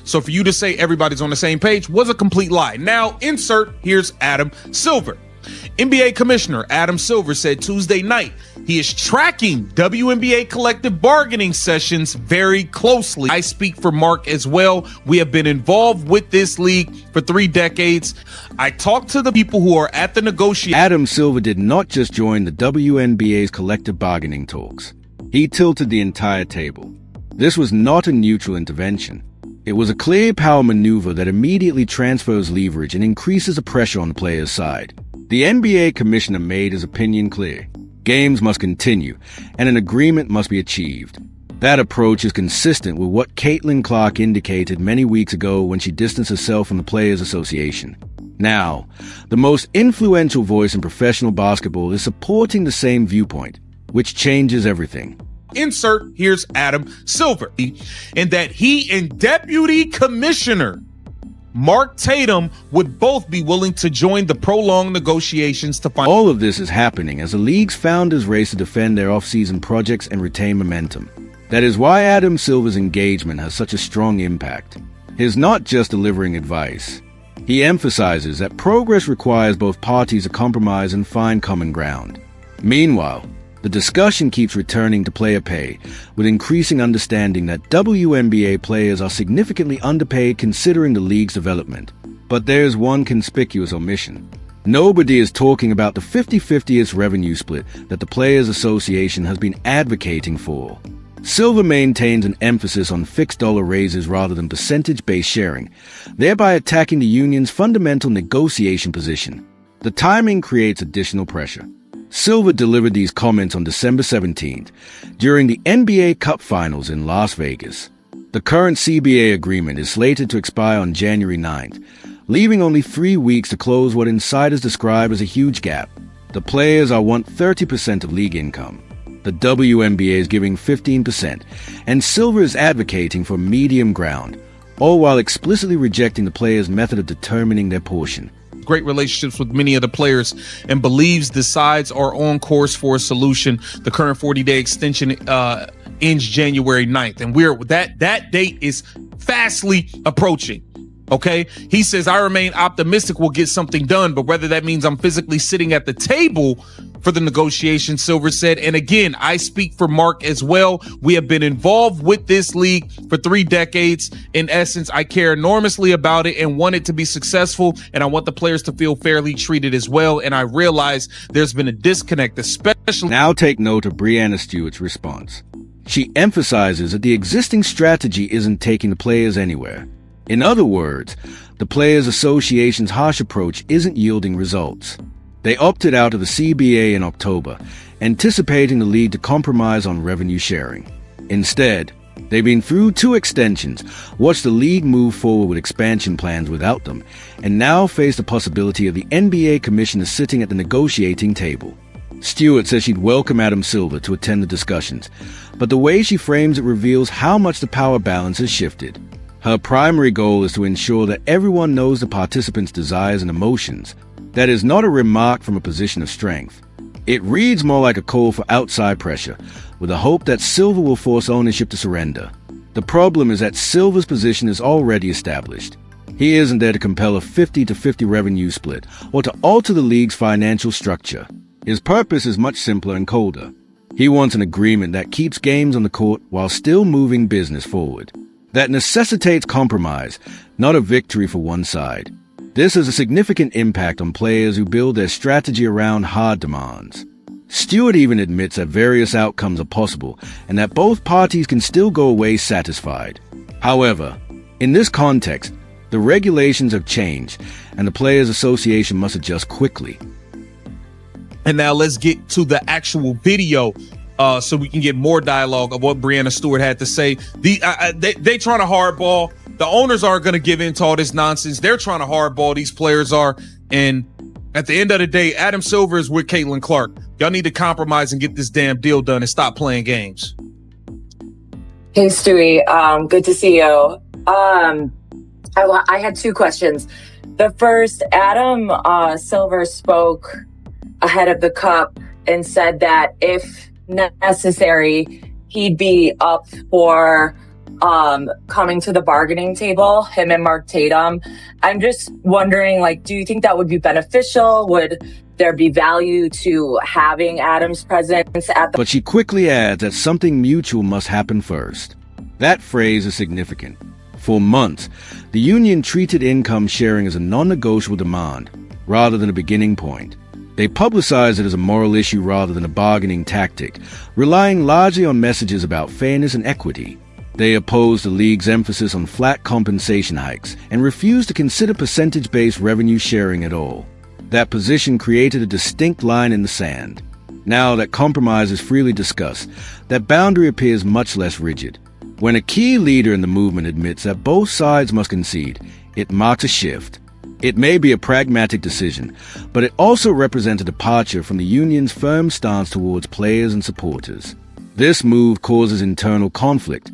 So for you to say everybody's on the same page was a complete lie. Now insert, here's Adam Silver. NBA Commissioner Adam Silver said Tuesday night he is tracking WNBA collective bargaining sessions very closely. I speak for Mark as well. We have been involved with this league for 3 decades. I talked to the people who are at the negotiation. Adam Silver did not just join the WNBA's collective bargaining talks. He tilted the entire table. This was not a neutral intervention. It was a clear power maneuver that immediately transfers leverage and increases the pressure on the player's side. The NBA commissioner made his opinion clear. Games must continue, and an agreement must be achieved. That approach is consistent with what Caitlin Clark indicated many weeks ago when she distanced herself from the Players Association. Now, the most influential voice in professional basketball is supporting the same viewpoint, which changes everything. Insert, here's Adam Silver, and that he and Deputy Commissioner Mark Tatum would both be willing to join the prolonged negotiations to find. All of this is happening as the league's founders race to defend their off-season projects and retain momentum. That is why Adam Silver's engagement has such a strong impact. He's not just delivering advice. He emphasizes that progress requires both parties to compromise and find common ground. Meanwhile, the discussion keeps returning to player pay, with increasing understanding that WNBA players are significantly underpaid considering the league's development. But there's one conspicuous omission. Nobody is talking about the 50-50 revenue split that the Players Association has been advocating for. Silver maintains an emphasis on fixed dollar raises rather than percentage-based sharing, thereby attacking the union's fundamental negotiation position. The timing creates additional pressure. Silver delivered these comments on December 17th during the NBA Cup Finals in Las Vegas. The current CBA agreement is slated to expire on January 9th, leaving only 3 weeks to close what insiders describe as a huge gap. The players are want 30% of league income. The WNBA is giving 15%, and Silver is advocating for medium ground, all while explicitly rejecting the players' method of determining their portion. Great relationships with many of the players and believes the sides are on course for a solution. The current 40-day extension ends January 9th, and that date is fastly approaching. Okay, he says, I remain optimistic we'll get something done, but whether that means I'm physically sitting at the table for the negotiation, Silver said. And again, I speak for Mark as well. We have been involved with this league for 3 decades. In essence, I care enormously about it and want it to be successful. And I want the players to feel fairly treated as well. And I realize there's been a disconnect, especially. Now take note of Breanna Stewart's response. She emphasizes that the existing strategy isn't taking the players anywhere. In other words, the Players Association's harsh approach isn't yielding results. They opted out of the CBA in October, anticipating the league to compromise on revenue sharing. Instead, they've been through 2 extensions, watched the league move forward with expansion plans without them, and now face the possibility of the NBA commissioner sitting at the negotiating table. Stewart says she'd welcome Adam Silver to attend the discussions, but the way she frames it reveals how much the power balance has shifted. Her primary goal is to ensure that everyone knows the participants' desires and emotions. That is not a remark from a position of strength. It reads more like a call for outside pressure, with the hope that Silver will force ownership to surrender. The problem is that Silver's position is already established. He isn't there to compel a 50-50 revenue split or to alter the league's financial structure. His purpose is much simpler and colder. He wants an agreement that keeps games on the court while still moving business forward. That necessitates compromise, not a victory for one side. This has a significant impact on players who build their strategy around hard demands. Stewart even admits that various outcomes are possible and that both parties can still go away satisfied. However, in this context, the regulations have changed and the Players Association must adjust quickly. And now let's get to the actual video so we can get more dialogue of what Breanna Stewart had to say. They trying to hardball. The owners aren't going to give in to all this nonsense. They're trying to hardball. These players are. And at the end of the day, Adam Silver is with Caitlin Clark. Y'all need to compromise and get this damn deal done and stop playing games. Hey, Stewie. Good to see you. I had 2 questions. The first, Adam Silver spoke ahead of the Cup and said that if necessary, he'd be up for coming to the bargaining table, him and Mark Tatum. I'm just wondering, like, do you think that would be beneficial? Would there be value to having Adam's presence at the... But she quickly adds that something mutual must happen first. That phrase is significant. For months, the union treated income sharing as a non-negotiable demand, rather than a beginning point. They publicized it as a moral issue rather than a bargaining tactic, relying largely on messages about fairness and equity. They opposed the league's emphasis on flat compensation hikes and refused to consider percentage-based revenue sharing at all. That position created a distinct line in the sand. Now that compromise is freely discussed, that boundary appears much less rigid. When a key leader in the movement admits that both sides must concede, it marks a shift. It may be a pragmatic decision, but it also represents a departure from the union's firm stance towards players and supporters. This move causes internal conflict,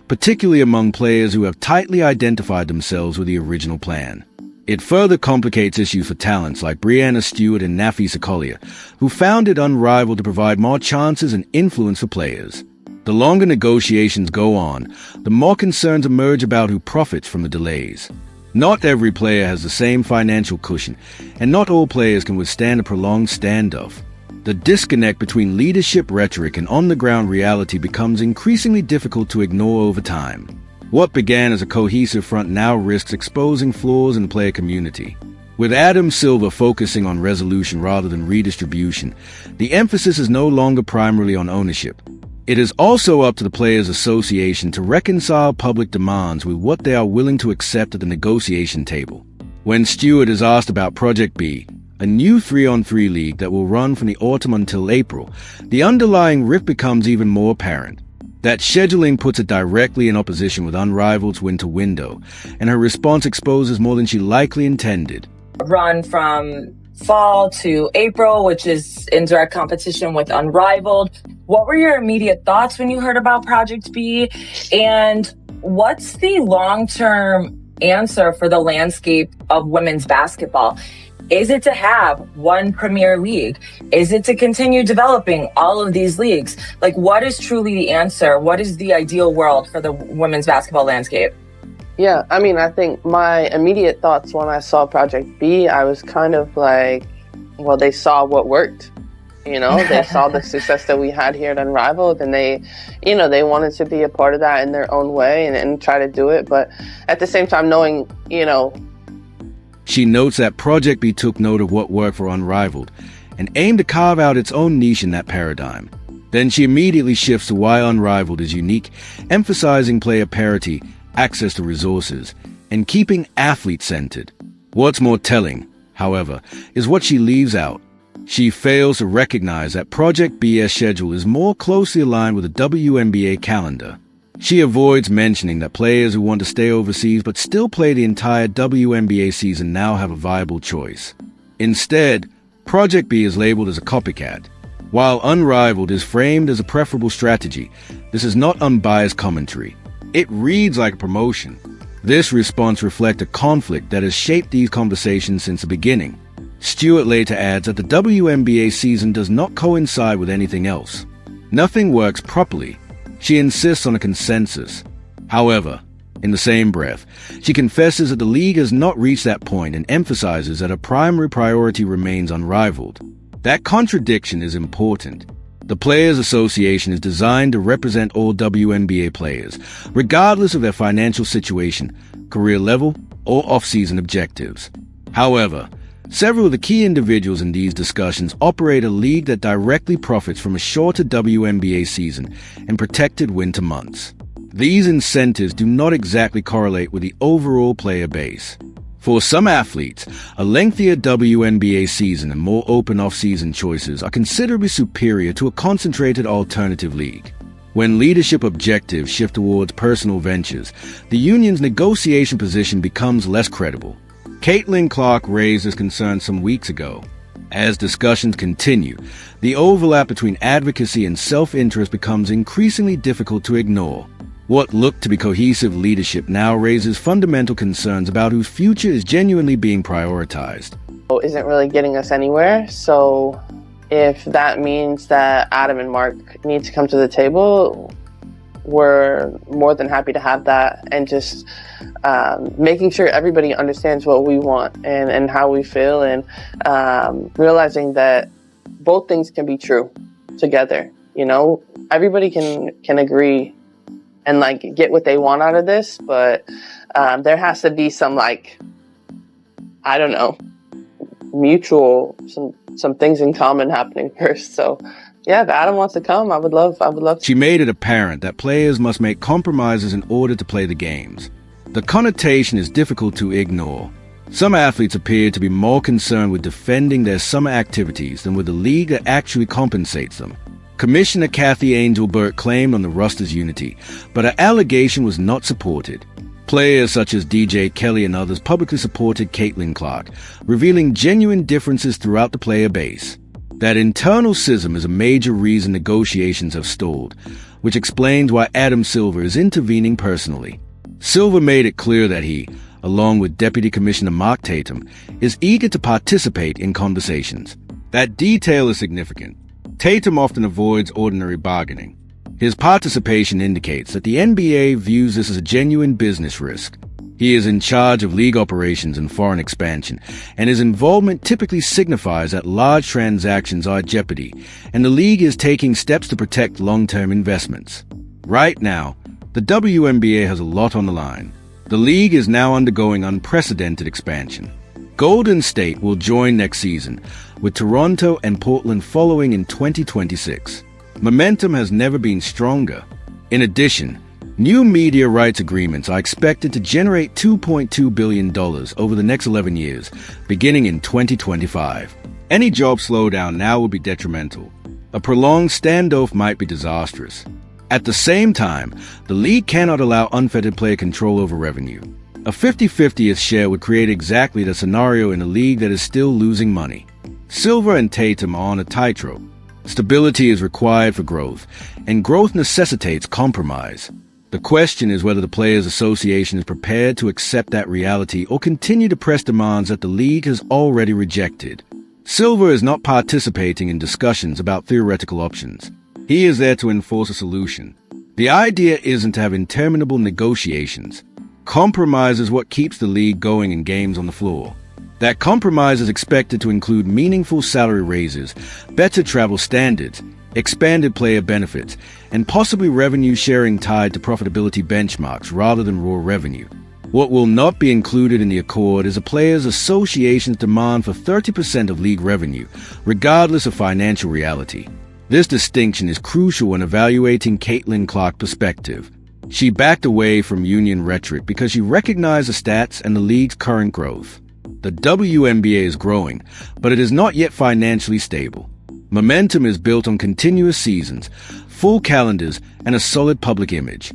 particularly among players who have tightly identified themselves with the original plan. It further complicates issues for talents like Breanna Stewart and Nafi Sakolia, who found it unrivaled to provide more chances and influence for players. The longer negotiations go on, the more concerns emerge about who profits from the delays. Not every player has the same financial cushion, and not all players can withstand a prolonged standoff. The disconnect between leadership rhetoric and on-the-ground reality becomes increasingly difficult to ignore over time. What began as a cohesive front now risks exposing flaws in the player community. With Adam Silver focusing on resolution rather than redistribution, the emphasis is no longer primarily on ownership. It is also up to the Players Association to reconcile public demands with what they are willing to accept at the negotiation table. When Stewart is asked about Project B, a new 3-on-3 league that will run from the autumn until April, the underlying rift becomes even more apparent. That scheduling puts it directly in opposition with Unrivaled's winter window, and her response exposes more than she likely intended. Run from fall to April, which is in direct competition with Unrivaled. What were your immediate thoughts when you heard about Project B? And what's the long-term answer for the landscape of women's basketball? Is it to have one premier league? Is it to continue developing all of these leagues? Like, what is truly the answer? What is the ideal world for the women's basketball landscape? Yeah, I mean, I think my immediate thoughts when I saw Project B, I was kind of like, well, they saw what worked. You know, they saw the success that we had here at Unrivaled, and they wanted to be a part of that in their own way and try to do it. But at the same time, knowing, She notes that Project B took note of what worked for Unrivaled and aimed to carve out its own niche in that paradigm. Then she immediately shifts to why Unrivaled is unique, emphasizing player parity, access to resources, and keeping athletes-centered. What's more telling, however, is what she leaves out. She fails to recognize that Project B's schedule is more closely aligned with the WNBA calendar. She avoids mentioning that players who want to stay overseas but still play the entire WNBA season now have a viable choice. Instead, Project B is labeled as a copycat. While Unrivaled is framed as a preferable strategy, this is not unbiased commentary. It reads like a promotion. This response reflects a conflict that has shaped these conversations since the beginning. Stewart later adds that the WNBA season does not coincide with anything else. Nothing works properly. She insists on a consensus. However, in the same breath, she confesses that the league has not reached that point and emphasizes that a primary priority remains Unrivaled. That contradiction is important. The Players Association is designed to represent all WNBA players, regardless of their financial situation, career level, or off-season objectives. However, several of the key individuals in these discussions operate a league that directly profits from a shorter WNBA season and protected winter months. These incentives do not exactly correlate with the overall player base. For some athletes, a lengthier WNBA season and more open off-season choices are considerably superior to a concentrated alternative league. When leadership objectives shift towards personal ventures, the union's negotiation position becomes less credible. Caitlin Clark raised this concern some weeks ago. As discussions continue, the overlap between advocacy and self-interest becomes increasingly difficult to ignore. What looked to be cohesive leadership now raises fundamental concerns about whose future is genuinely being prioritized. Isn't really getting us anywhere. So if that means that Adam and Mark need to come to the table, we're more than happy to have that, and just making sure everybody understands what we want and how we feel, and realizing that both things can be true together. You know, everybody can agree and like get what they want out of this, but there has to be some, like, I don't know, mutual, some things in common happening first. So yeah, if Adam wants to come, I would love to. She made it apparent that players must make compromises in order to play the games. The connotation is difficult to ignore. Some athletes appear to be more concerned with defending their summer activities than with a league that actually compensates them. Commissioner Kathy Angel-Burke claimed on the roster's unity, but her allegation was not supported. Players such as DJ Kelly and others publicly supported Caitlin Clark, revealing genuine differences throughout the player base. That internal schism is a major reason negotiations have stalled, which explains why Adam Silver is intervening personally. Silver made it clear that he, along with Deputy Commissioner Mark Tatum, is eager to participate in conversations. That detail is significant. Tatum often avoids ordinary bargaining. His participation indicates that the NBA views this as a genuine business risk. He is in charge of league operations and foreign expansion, and his involvement typically signifies that large transactions are at jeopardy, and the league is taking steps to protect long-term investments. Right now, the WNBA has a lot on the line. The league is now undergoing unprecedented expansion. Golden State will join next season, with Toronto and Portland following in 2026. Momentum has never been stronger. In addition, new media rights agreements are expected to generate $2.2 billion over the next 11 years, beginning in 2025. Any job slowdown now will be detrimental. A prolonged standoff might be disastrous. At the same time, the league cannot allow unfettered player control over revenue. A 50-50th share would create exactly the scenario in a league that is still losing money. Silver and Tatum are on a tightrope. Stability is required for growth, and growth necessitates compromise. The question is whether the Players Association is prepared to accept that reality or continue to press demands that the league has already rejected. Silver is not participating in discussions about theoretical options. He is there to enforce a solution. The idea isn't to have interminable negotiations. Compromise is what keeps the league going in games on the floor. That compromise is expected to include meaningful salary raises, better travel standards, expanded player benefits, and possibly revenue sharing tied to profitability benchmarks rather than raw revenue. What will not be included in the accord is a Players Association's demand for 30% of league revenue, regardless of financial reality. This distinction is crucial when evaluating Caitlin Clark's perspective. She backed away from union rhetoric because she recognized the stats and the league's current growth. The WNBA is growing, but it is not yet financially stable. Momentum is built on continuous seasons, full calendars, and a solid public image.